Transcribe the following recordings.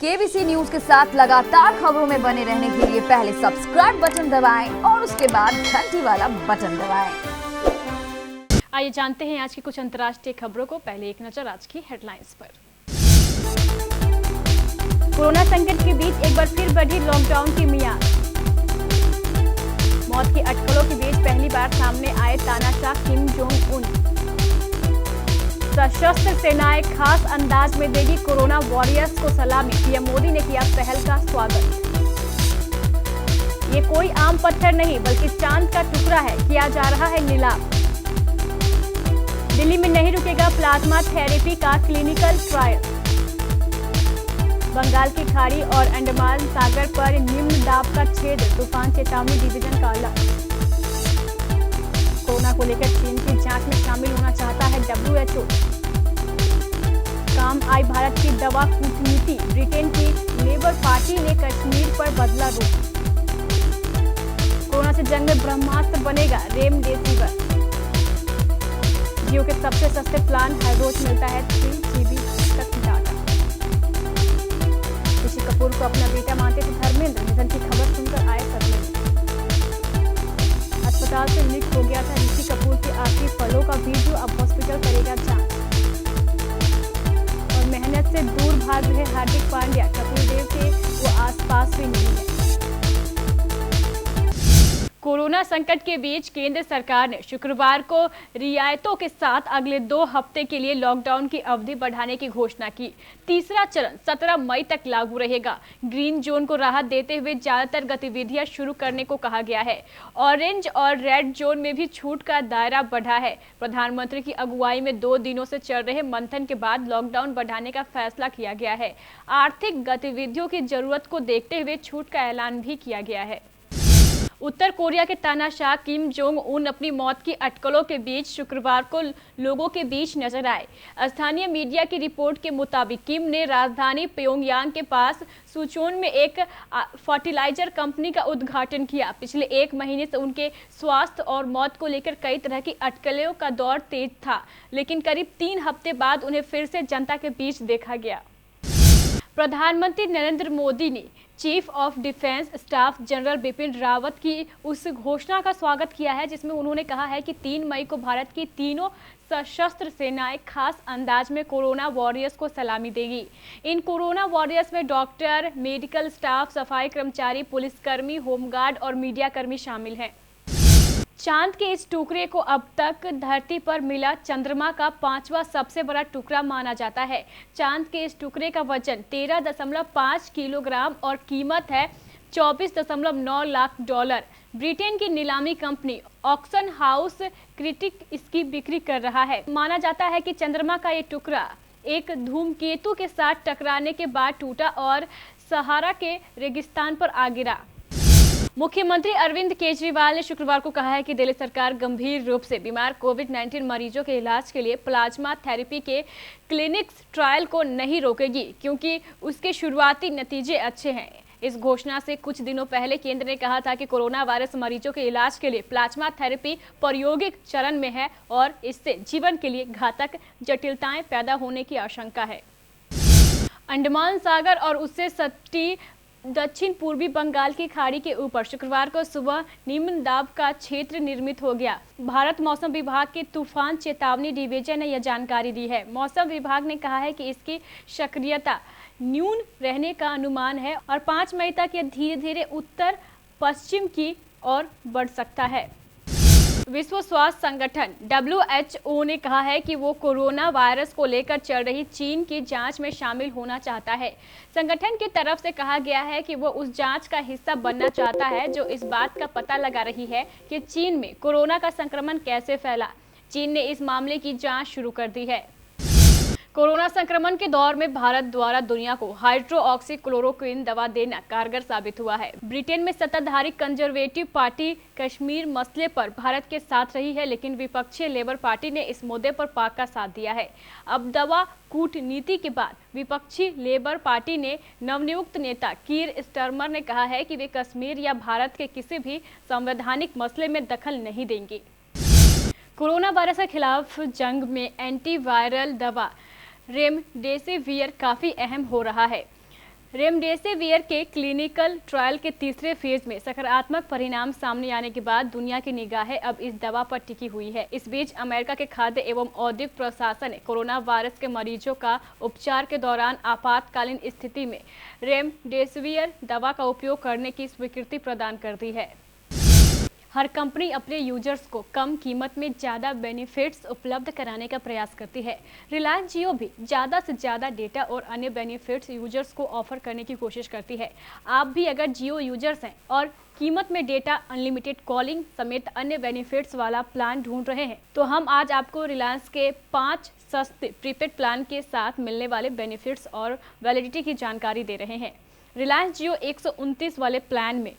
KBC news के साथ लगातार खबरों में बने रहने के लिए पहले सब्सक्राइब बटन दबाएं और उसके बाद घंटी वाला बटन दबाएं। आइए जानते हैं आज की कुछ अंतर्राष्ट्रीय खबरों को। पहले एक नजर आज की हेडलाइंस पर। कोरोना संकट के बीच एक बार फिर बढ़ी लॉकडाउन की मियाद। मौत की अटकलों के बीच पहली बार सामने आए तानाशाह किम जोंग उन। सशस्त्र सेनाएं खास अंदाज में देगी कोरोना वॉरियर्स को सलामी। पीएम मोदी ने किया पहल का स्वागत। ये कोई आम पत्थर नहीं बल्कि चांद का टुकड़ा है, किया जा रहा है नीलाम। दिल्ली में नहीं रुकेगा प्लाज्मा थेरेपी का क्लिनिकल ट्रायल। बंगाल की खाड़ी और अंडमान सागर पर निम्न दाब का छेद, तूफान चेतावनी डिवीजन का अलर्ट। कोरोना को लेकर चीन की जांच में शामिल होना चाहता है WHO। काम आई भारत की दवा कूटनीति, ब्रिटेन की लेबर पार्टी ने कश्मीर पर बदला रुख। कोरोना से जंग में ब्रह्मास्त्र बनेगा रेमडेसिविर। जियो के सबसे सस्ते प्लान हर रोज मिलता है 3 GB तक डाटा। ऋषि कपूर को अपना बेटा मानते थे धर्मेंद्र, निधन की खबर सुनकर आए सदमे। अस्पताल से लीक हो गया था ऋषि कपूर के आखिरी पलों का वीडियो, अब हॉस्पिटल करेगा जांच। और मेहनत से दूर भाग रहे हार्दिक पांड्या, कपिल देव के वो आसपास भी नहीं है। कोरोना संकट के बीच केंद्र सरकार ने शुक्रवार को रियायतों के साथ अगले 2 हफ्ते के लिए लॉकडाउन की अवधि बढ़ाने की घोषणा की। तीसरा चरण 17 मई तक लागू रहेगा। ग्रीन जोन को राहत देते हुए ज्यादातर गतिविधियां शुरू करने को कहा गया है। ऑरेंज और रेड जोन में भी छूट का दायरा बढ़ा है। प्रधानमंत्री की अगुवाई में 2 दिनों से चल रहे मंथन के बाद लॉकडाउन बढ़ाने का फैसला किया गया है। आर्थिक गतिविधियों की जरूरत को देखते हुए छूट का ऐलान भी किया गया है। उत्तर कोरिया के तानाशाह किम जोंग उन अपनी मौत की अटकलों के बीच शुक्रवार को लोगों के बीच नजर आए। स्थानीय मीडिया की रिपोर्ट के मुताबिक किम ने राजधानी प्योंगयांग के पास सुचोन में एक फर्टिलाइजर कंपनी का उद्घाटन किया। पिछले 1 महीने से उनके स्वास्थ्य और मौत को लेकर कई तरह की अटकलों का दौर तेज था, लेकिन करीब 3 हफ्ते बाद उन्हें फिर से जनता के बीच देखा गया। प्रधानमंत्री नरेंद्र मोदी ने chief of defence staff general Bipin Rawat की उस घोषणा का स्वागत किया है जिसमें उन्होंने कहा है कि 3 मई को भारत की तीनों सशस्त्र सेनाएं खास अंदाज में कोरोना वॉरियर्स को सलामी देगी। इन कोरोना वॉरियर्स में डॉक्टर, मेडिकल स्टाफ, सफाई कर्मचारी, पुलिसकर्मी, होमगार्ड और मीडिया कर्मी शामिल हैं। चांद के इस टुकड़े को अब तक धरती पर मिला चंद्रमा का 5वां सबसे बड़ा टुकड़ा माना जाता है। चांद के इस टुकड़े का वजन 13.5 किलोग्राम और कीमत है 24.9 लाख डॉलर। ब्रिटेन की नीलामी कंपनी ऑक्शन हाउस क्रिटिक इसकी बिक्री कर रहा है। माना जाता है कि चंद्रमा का ये टुकड़ा एक धूमकेतु के साथ टकराने के बाद टूटा और सहारा के रेगिस्तान पर आ गिरा। मुख्यमंत्री अरविंद केजरीवाल ने शुक्रवार को कहा है कि दिल्ली सरकार गंभीर रूप से बीमार कोविड-19 मरीजों के इलाज के लिए प्लाज्मा थेरेपी के क्लिनिक्स ट्रायल को नहीं रोकेगी क्योंकि उसके शुरुआती नतीजे अच्छे हैं। इस घोषणा से कुछ दिनों पहले केंद्र ने कहा था कि कोरोना वायरस मरीजों के इलाज के लिए प्लाज्मा थेरेपी प्रायोगिक चरण में है और इससे जीवन के लिए घातक जटिलताएं पैदा होने की आशंका है। अंडमान सागर और उससे सटी दक्षिण पूर्वी बंगाल की खाड़ी के ऊपर शुक्रवार को सुबह निम्न दाब का क्षेत्र निर्मित हो गया। भारत मौसम विभाग के तूफान चेतावनी डिवीजन ने यह जानकारी दी है। मौसम विभाग ने कहा है कि इसकी सक्रियता न्यून रहने का अनुमान है और 5 मई तक यह धीरे धीरे उत्तर पश्चिम की ओर बढ़ सकता है। विश्व स्वास्थ्य संगठन WHO ने कहा है कि वो कोरोना वायरस को लेकर चल रही चीन की जांच में शामिल होना चाहता है। संगठन की तरफ से कहा गया है कि वो उस जांच का हिस्सा बनना चाहता है जो इस बात का पता लगा रही है कि चीन में कोरोना का संक्रमण कैसे फैला। चीन ने इस मामले की जांच शुरू कर दी है। कोरोना संक्रमण के दौर में भारत द्वारा दुनिया को हाइड्रोक्सीक्लोरोक्विन दवा देना कारगर साबित हुआ है। ब्रिटेन में सत्ताधारी कंजर्वेटिव पार्टी कश्मीर मसले पर भारत के साथ रही है, लेकिन विपक्षी लेबर पार्टी ने इस मुद्दे पर पाक का साथ दिया है। अब दवा कूटनीति के बाद विपक्षी लेबर पार्टी ने नवनियुक्त नेता कीर स्टारमर ने कहा है कि वे कश्मीर या भारत के किसी भी संवैधानिक मसले में दखल नहीं देंगे। कोरोना वायरस के खिलाफ जंग में एंटीवायरल दवा रेमडेसिविर काफी अहम हो रहा है। रेमडेसिवियर के क्लिनिकल ट्रायल के तीसरे फेज में सकारात्मक परिणाम सामने आने के बाद दुनिया की निगाहें अब इस दवा पर टिकी हुई है। इस बीच अमेरिका के खाद्य एवं औद्योगिक प्रशासन ने कोरोना वायरस के मरीजों का उपचार के दौरान आपातकालीन स्थिति में रेमडेसिवियर दवा का उपयोग करने की स्वीकृति प्रदान कर दी है। हर कंपनी अपने यूजर्स को कम कीमत में ज़्यादा बेनिफिट्स उपलब्ध कराने का प्रयास करती है। रिलायंस जियो भी ज़्यादा से ज़्यादा डेटा और अन्य बेनिफिट्स यूजर्स को ऑफर करने की कोशिश करती है। आप भी अगर जियो यूजर्स हैं और कीमत में डेटा, अनलिमिटेड कॉलिंग समेत अन्य बेनिफिट्स वाला प्लान ढूंढ रहे हैं तो हम आज आपको रिलायंस के 5 सस्ते प्रीपेड प्लान के साथ मिलने वाले बेनिफिट्स और वैलिडिटी की जानकारी दे रहे हैं। रिलायंस जियो 129 वाले प्लान में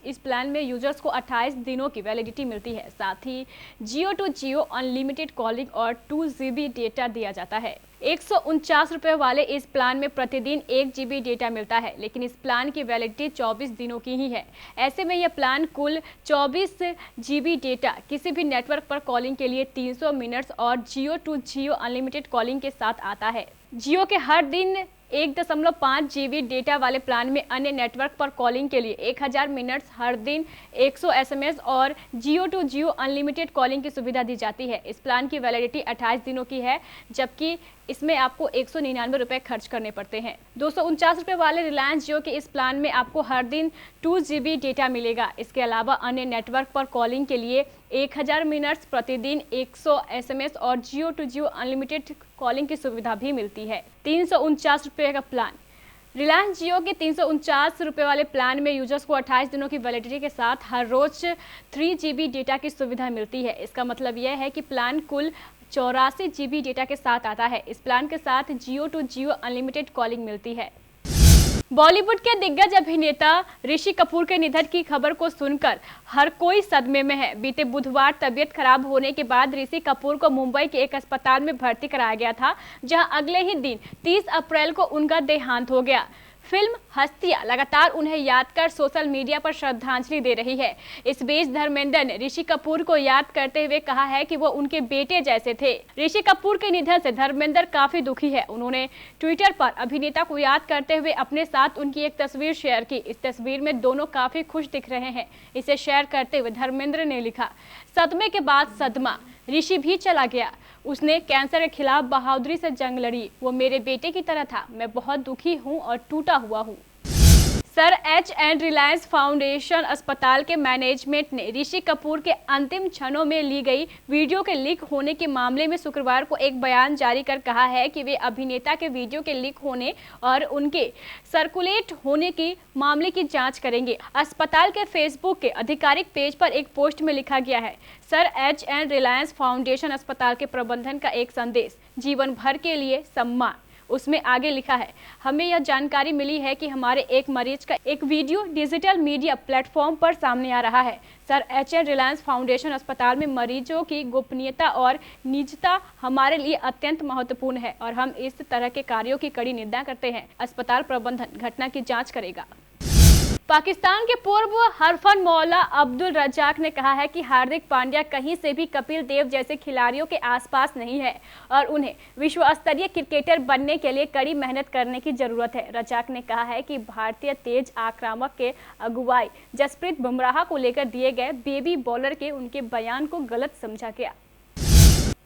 इस प्लान में यूजर्स को 28 दिनों की वैलिडिटी मिलती है। साथ ही जियो टू जियो अनलिमिटेड कॉलिंग और 2 GB डेटा दिया जाता है। 149 रुपये वाले इस प्लान में प्रतिदिन 1 GB डेटा मिलता है, लेकिन इस प्लान की वैलिडिटी 24 दिनों की ही है। ऐसे में यह प्लान कुल 24 GB डेटा किसी भी नेटवर्क पर कॉलिंग के लिए 300 मिनट्स और जियो टू जियो अनलिमिटेड कॉलिंग के साथ आता है। जियो के हर दिन 1.5 GB डेटा वाले प्लान में अन्य नेटवर्क पर कॉलिंग के लिए 1000 मिनट्स, हर दिन 100 SMS और जियो टू जियो अनलिमिटेड कॉलिंग की सुविधा दी जाती है। इस प्लान की वैलिडिटी 28 दिनों की है, जबकि इसमें आपको 199 रुपये खर्च करने पड़ते हैं। 249 रुपये वाले रिलायंस जियो के इस प्लान में आपको हर दिन 2 GB डेटा मिलेगा। इसके अलावा अन्य नेटवर्क पर कॉलिंग के लिए 1000 मिनट्स, प्रतिदिन 100 SMS और जियो टू जियो अनलिमिटेड कॉलिंग की सुविधा भी मिलती है। 349 रुपये का प्लान। रिलायंस जियो के 349 रुपये वाले प्लान में यूजर्स को 28 दिनों की वैलिडिटी के साथ हर रोज 3 GB डेटा की सुविधा मिलती है। इसका मतलब यह है कि प्लान कुल 84 GB डेटा के साथ आता है। इस प्लान के साथ जियो टू जियो अनलिमिटेड कॉलिंग मिलती है। बॉलीवुड के दिग्गज अभिनेता ऋषि कपूर के निधन की खबर को सुनकर हर कोई सदमे में है। बीते बुधवार तबीयत खराब होने के बाद ऋषि कपूर को मुंबई के एक अस्पताल में भर्ती कराया गया था, जहां अगले ही दिन 30 अप्रैल को उनका देहांत हो गया। फिल्म हस्तियां लगातार उन्हें याद कर सोशल मीडिया पर श्रद्धांजलि दे रही है। इस बीच धर्मेंद्र ने ऋषि कपूर को याद करते हुए कहा है कि वो उनके बेटे जैसे थे। ऋषि कपूर के निधन से धर्मेंद्र काफी दुखी है। उन्होंने ट्विटर पर अभिनेता को याद करते हुए अपने साथ उनकी एक तस्वीर शेयर की। इस तस्वीर में दोनों काफी खुश दिख रहे हैं। इसे शेयर करते हुए धर्मेंद्र ने लिखा, सदमे के बाद सदमा, ऋषि भी चला गया। उसने कैंसर के खिलाफ बहादुरी से जंग लड़ी। वो मेरे बेटे की तरह था। मैं बहुत दुखी हूँ और टूटा हुआ हूँ। Sir H.N.. रिलायंस फाउंडेशन अस्पताल के मैनेजमेंट ने ऋषि कपूर के अंतिम क्षणों में ली गई वीडियो के लीक होने के मामले में शुक्रवार को एक बयान जारी कर कहा है कि वे अभिनेता के वीडियो के लीक होने और उनके सर्कुलेट होने की मामले की जांच करेंगे। अस्पताल के फेसबुक के आधिकारिक पेज पर एक पोस्ट में लिखा गया है, सर एच.एन. रिलायंस फाउंडेशन अस्पताल के प्रबंधन का एक संदेश, जीवन भर के लिए सम्मान। उसमें आगे लिखा है, हमें यह जानकारी मिली है कि हमारे एक मरीज का एक वीडियो डिजिटल मीडिया प्लेटफॉर्म पर सामने आ रहा है। Sir H.N.. रिलायंस फाउंडेशन अस्पताल में मरीजों की गोपनीयता और निजता हमारे लिए अत्यंत महत्वपूर्ण है और हम इस तरह के कार्यों की कड़ी निंदा करते हैं। अस्पताल प्रबंधन घटना की जांच करेगा। पाकिस्तान के पूर्व हरफन मौला अब्दुल रज्जाक ने कहा है कि हार्दिक पांड्या कहीं से भी कपिल देव जैसे खिलाड़ियों के आसपास नहीं है और उन्हें विश्व स्तरीय क्रिकेटर बनने के लिए कड़ी मेहनत करने की जरूरत है। रज्जाक ने कहा है कि भारतीय तेज आक्रामक के अगुवाई जसप्रीत बुमराह को लेकर दिए गए बेबी बॉलर के उनके बयान को गलत समझा गया।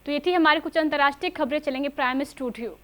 तो ये थी हमारी कुछ अंतर्राष्ट्रीय खबरें। चलेंगे प्राइम स्टूडियो।